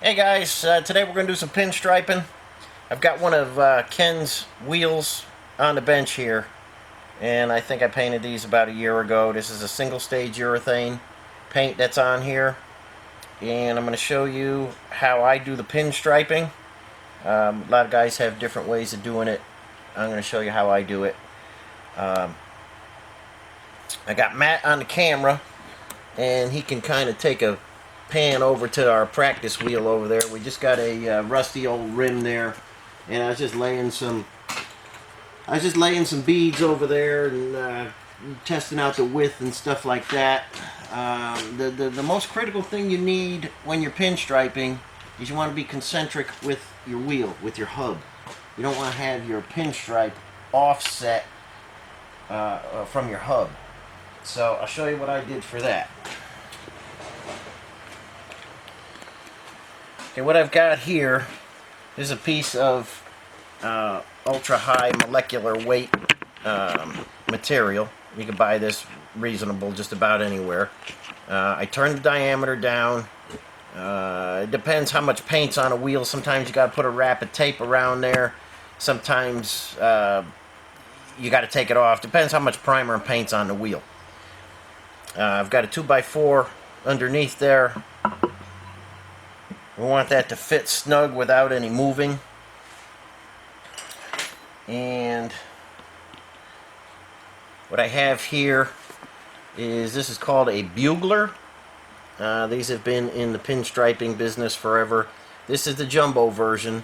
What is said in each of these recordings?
Hey guys, today we're going to do some pinstriping. I've got one of Ken's wheels on the bench here, and I think I painted these about a year ago. This is a single stage urethane paint that's on here, and I'm going to show you how I do the pinstriping. A lot of guys have different ways of doing it. I'm going to show you how I do it. I got Matt on the camera, and he can kind of take a pan over to our practice wheel over there. We just got a rusty old rim there, and I was just laying some beads over there and testing out the width and stuff like that. The most critical thing you need when you're pinstriping is you want to be concentric with your wheel, with your hub. You don't want to have your pinstripe offset from your hub. So I'll show you what I did for that. Okay, what I've got here is a piece of ultra high molecular weight material. You can buy this reasonable just about anywhere. I turned the diameter down. It depends how much paint's on a wheel. Sometimes you got to put a wrap of tape around there. Sometimes you got to take it off. Depends how much primer and paint's on the wheel. I've got a 2x4 underneath there. We want that to fit snug without any moving. And what I have here is, this is called a bugler. These have been in the pinstriping business forever. This is the jumbo version,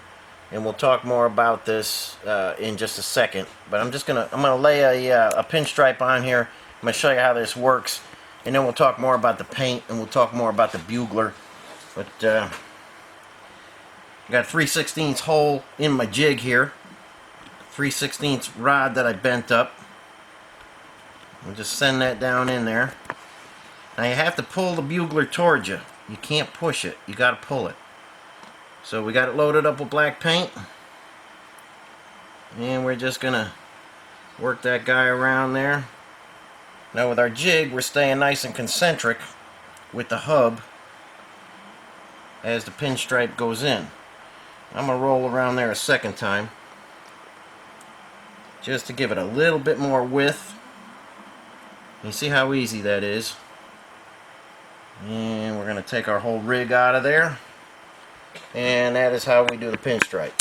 and we'll talk more about this in just a second. But I'm gonna lay a pinstripe on here. I'm gonna show you how this works, and then we'll talk more about the paint, and we'll talk more about the bugler. But I got a 3/16 hole in my jig here. 3/16 rod that I bent up. I'll just send that down in there. Now you have to pull the bugler towards you. You can't push it. You got to pull it. So we got it loaded up with black paint. And we're just going to work that guy around there. Now with our jig, we're staying nice and concentric with the hub as the pinstripe goes in. I'm going to roll around there a second time just to give it a little bit more width. You see how easy that is. And we're going to take our whole rig out of there, and that is how we do the pinstripe.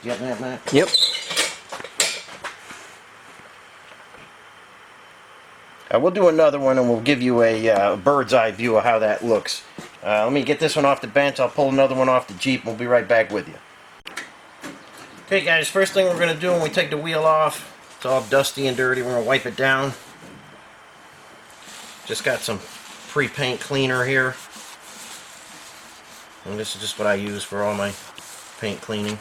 You got that, Matt? Yep. We'll do another one, and we'll give you a bird's eye view of how that looks. Let me get this one off the bench. I'll pull another one off the Jeep, and we'll be right back with you. Okay guys, first thing we're going to do when we take the wheel off, it's all dusty and dirty, we're going to wipe it down. Just got some pre-paint cleaner here. And this is just what I use for all my paint cleaning.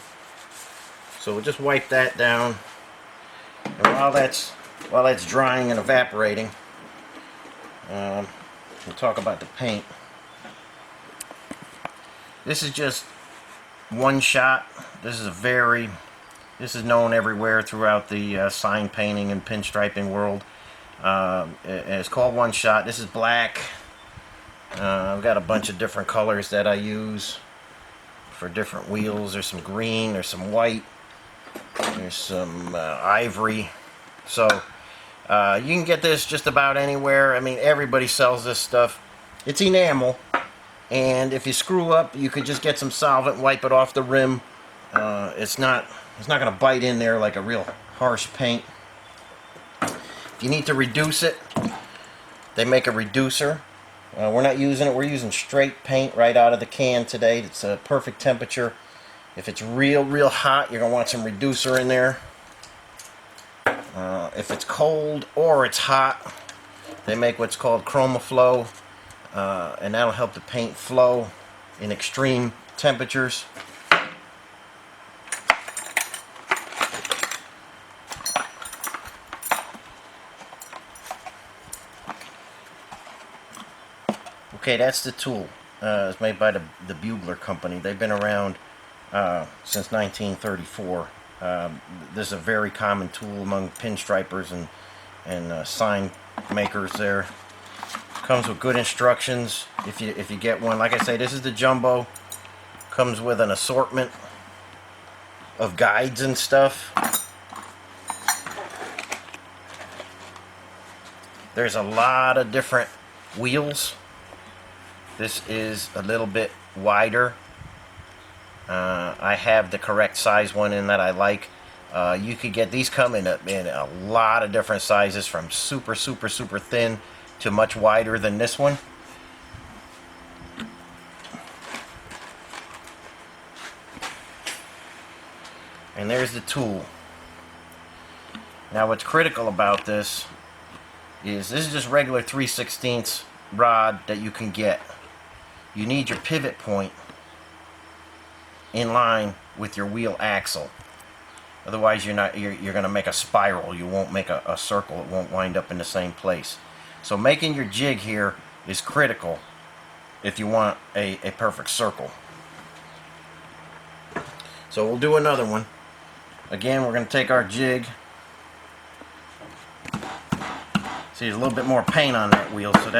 So we'll just wipe that down. And while that's drying and evaporating, we'll talk about the paint. This is just one shot. This is known everywhere throughout the sign painting and pinstriping world. It's called one shot. This is black. I've got a bunch of different colors that I use for different wheels. There's some green, there's some white, there's some ivory. So you can get this just about anywhere. I mean, everybody sells this stuff. It's enamel, and if you screw up, you could just get some solvent, wipe it off the rim. It's not going to bite in there like a real harsh paint. If you need to reduce it, they make a reducer. We're not using it. We're using straight paint right out of the can today. It's a perfect temperature. If it's real hot, you're going to want some reducer in there. If it's cold or it's hot, they make what's called ChromaFlow, and that'll help the paint flow in extreme temperatures. Okay, that's the tool. It's made by the Bugler company. They've been around since 1934. This is a very common tool among pinstripers and sign makers there. Comes with good instructions if you get one. Like I say, this is the jumbo. Comes with an assortment of guides and stuff. There's a lot of different wheels. This is a little bit wider. I have the correct size one in that I like. You could get these come in a lot of different sizes, from super thin to much wider than this one. And there's the tool. Now what's critical about this is just regular 3/16 rod that you can get. You need your pivot point in line with your wheel axle. Otherwise you're going to make a spiral. You won't make a circle. It won't wind up in the same place. So making your jig here is critical if you want a perfect circle. So we'll do another one. Again, we're going to take our jig. See, there's a little bit more paint on that wheel, so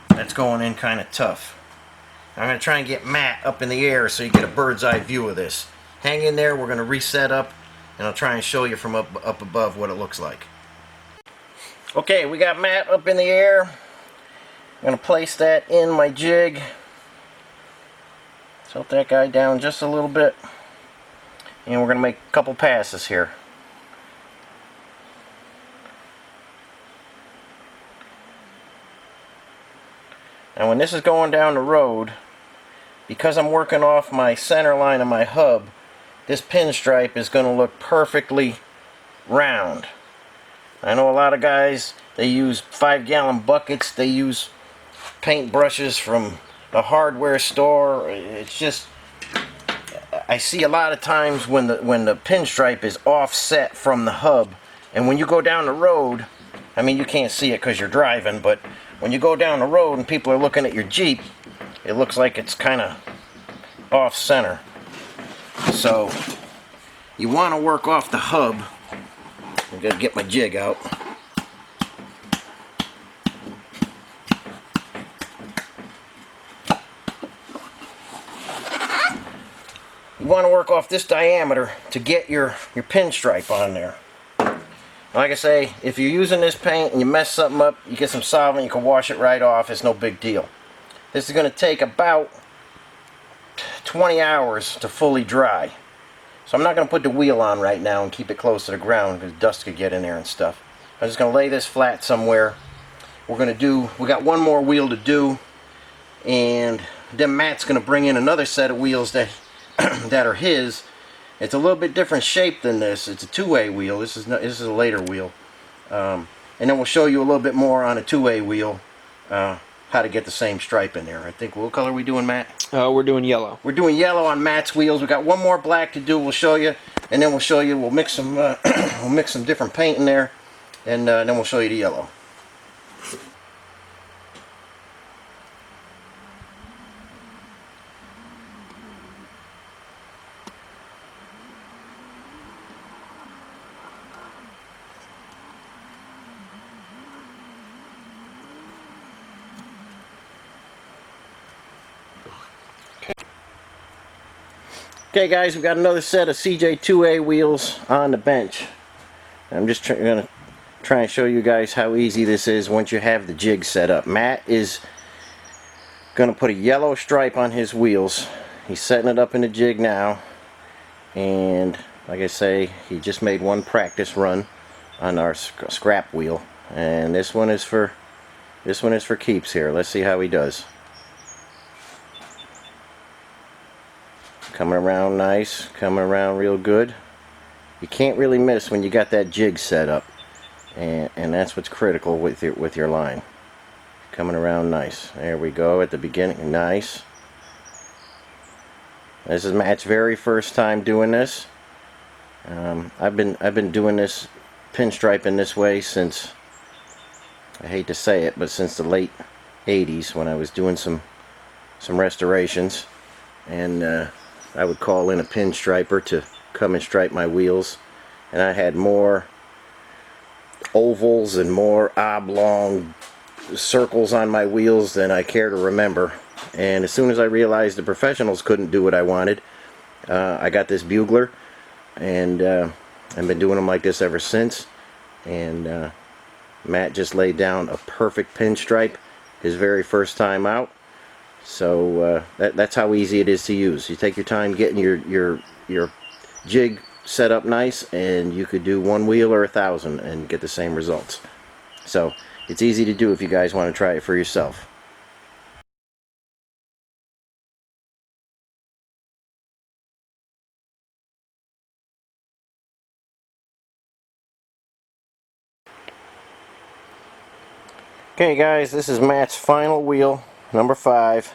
that's going in kind of tough. I'm going to try and get Matt up in the air so you get a bird's eye view of this. Hang in there, we're going to reset up, and I'll try and show you from up above what it looks like. Okay, we got Matt up in the air. I'm going to place that in my jig. Tilt that guy down just a little bit. And we're going to make a couple passes here. And when this is going down the road, because I'm working off my center line of my hub, this pinstripe is going to look perfectly round. I know a lot of guys, they use 5-gallon buckets, they use paint brushes from the hardware store. It's just, I see a lot of times when the pinstripe is offset from the hub, and when you go down the road, I mean, you can't see it because you're driving, but when you go down the road and people are looking at your Jeep, it looks like it's kind of off center. So you want to work off the hub. I'm going to get my jig out. You want to work off this diameter to get your pinstripe on there. Like I say, if you're using this paint and you mess something up, you get some solvent, you can wash it right off. It's no big deal. This is going to take about 20 hours to fully dry. So I'm not going to put the wheel on right now and keep it close to the ground because dust could get in there and stuff. I'm just going to lay this flat somewhere. We got one more wheel to do, and then Matt's going to bring in another set of wheels that that are his. It's a little bit different shape than this. It's a two-way wheel. This is a later wheel. And then we'll show you a little bit more on a two-way wheel how to get the same stripe in there. I think, what color are we doing, Matt? We're doing yellow. We're doing yellow on Matt's wheels. We got one more black to do. We'll show you, and then we'll mix some we'll mix some different paint in there, and then we'll show you the yellow. Okay guys, we've got another set of CJ2A wheels on the bench. I'm just going to try and show you guys how easy this is once you have the jig set up. Matt is going to put a yellow stripe on his wheels. He's setting it up in the jig now, and like I say, he just made one practice run on our scrap wheel, and this one is for keeps here. Let's see how he does. Coming around nice, coming around real good. You can't really miss when you got that jig set up, and that's what's critical with your line. Coming around nice. There we go at the beginning. Nice. This is Matt's very first time doing this. I've been doing this pinstriping this way since, I hate to say it, but since the late 80s when I was doing some restorations, and I would call in a pinstriper to come and stripe my wheels, and I had more ovals and more oblong circles on my wheels than I care to remember. And as soon as I realized the professionals couldn't do what I wanted, I got this bugler, and I've been doing them like this ever since. And Matt just laid down a perfect pinstripe his very first time out. So that's how easy it is to use. You take your time getting your jig set up nice, and you could do one wheel or 1,000 and get the same results. So it's easy to do if you guys want to try it for yourself. Okay guys, this is Matt's final wheel, number 5.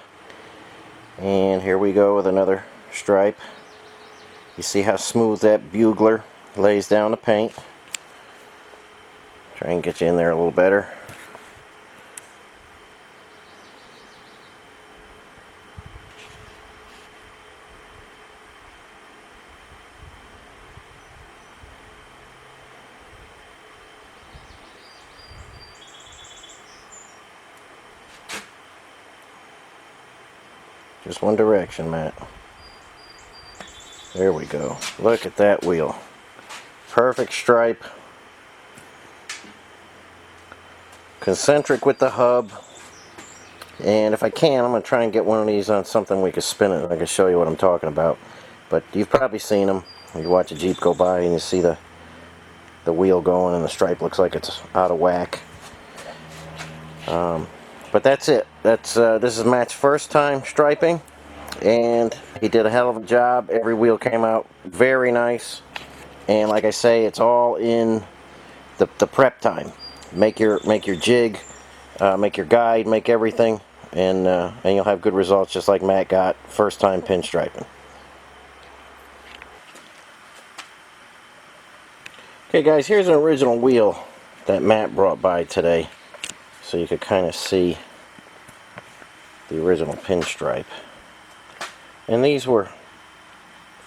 And here we go with another stripe. You see how smooth that bugler lays down the paint. Try and get you in there a little better. Just one direction, Matt. There we go. Look at that wheel. Perfect stripe. Concentric with the hub. And if I can, I'm going to try and get one of these on something we can spin it. I can show you what I'm talking about. But you've probably seen them. You watch a Jeep go by and you see the wheel going and the stripe looks like it's out of whack. But that's it. This is Matt's first time striping, and he did a hell of a job. Every wheel came out very nice, and like I say, it's all in the prep time. Make your jig, make your guide, make everything, and you'll have good results just like Matt got first time pinstriping. Okay guys, here's an original wheel that Matt brought by today, so you could kind of see the original pinstripe. And these were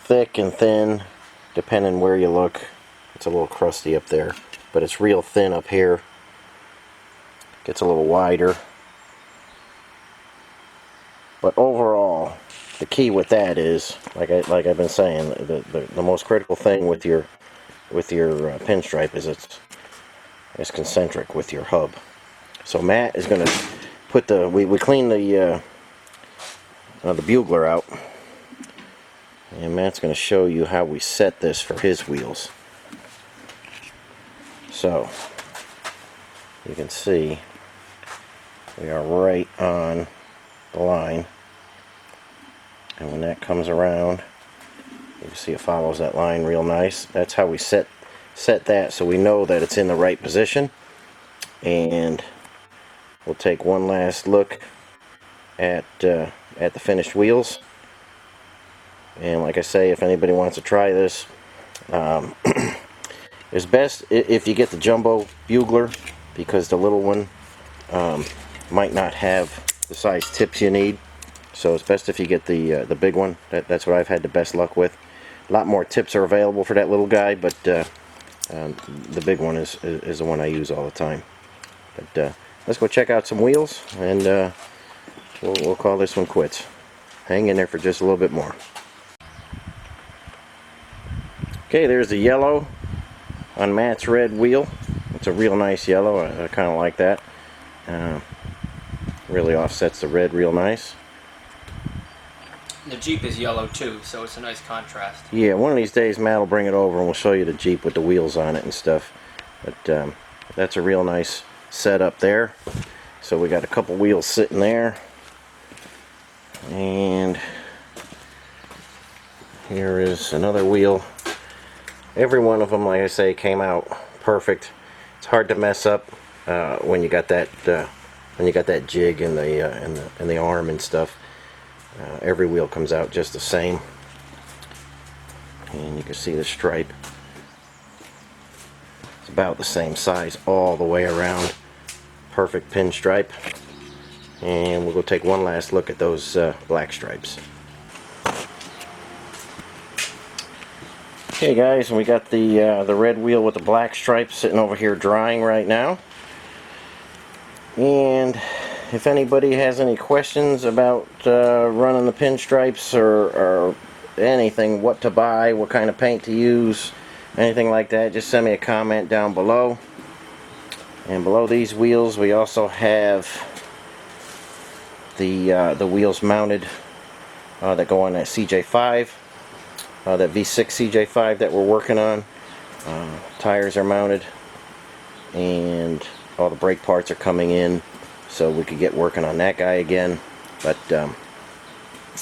thick and thin, depending where you look. It's a little crusty up there, but it's real thin up here. Gets a little wider. But overall, the key with that is, like I've been saying, the most critical thing with your pinstripe is it's concentric with your hub. So Matt is going to put we cleaned the bugler out, and Matt's going to show you how we set this for his wheels. So you can see we are right on the line, and when that comes around, you can see it follows that line real nice. That's how we set that, so we know that it's in the right position. And we'll take one last look at the finished wheels. And like I say, if anybody wants to try this, it's best if you get the jumbo bugler, because the little one might not have the size tips you need. So it's best if you get the big one. That's what I've had the best luck with. A lot more tips are available for that little guy, but the big one is the one I use all the time. But let's go check out some wheels, and we'll call this one quits. Hang in there for just a little bit more. Okay, there's the yellow on Matt's red wheel. It's a real nice yellow. I kind of like that. Really offsets the red real nice. The Jeep is yellow too, so it's a nice contrast. Yeah, one of these days Matt will bring it over and we'll show you the Jeep with the wheels on it and stuff. But that's a real nice setup there. So we got a couple wheels sitting there. And here is another wheel. Every one of them, like I say, came out perfect. It's hard to mess up when you got that jig in the arm and stuff. Every wheel comes out just the same, and you can see the stripe. It's about the same size all the way around. Perfect pinstripe. And we'll go take one last look at those black stripes. Okay guys, we got the red wheel with the black stripes sitting over here drying right now. And if anybody has any questions about running the pinstripes or anything, what to buy, what kind of paint to use, anything like that, just send me a comment down below. And below these wheels we also have the wheels mounted that go on that CJ5, that V6 CJ5 that we're working on. Tires are mounted and all the brake parts are coming in, so we could get working on that guy again. But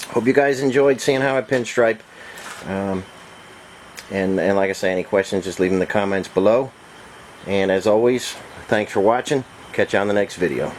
hope you guys enjoyed seeing how I pinstripe. And like I say, any questions, just leave them in the comments below. And as always, thanks for watching. Catch you on the next video.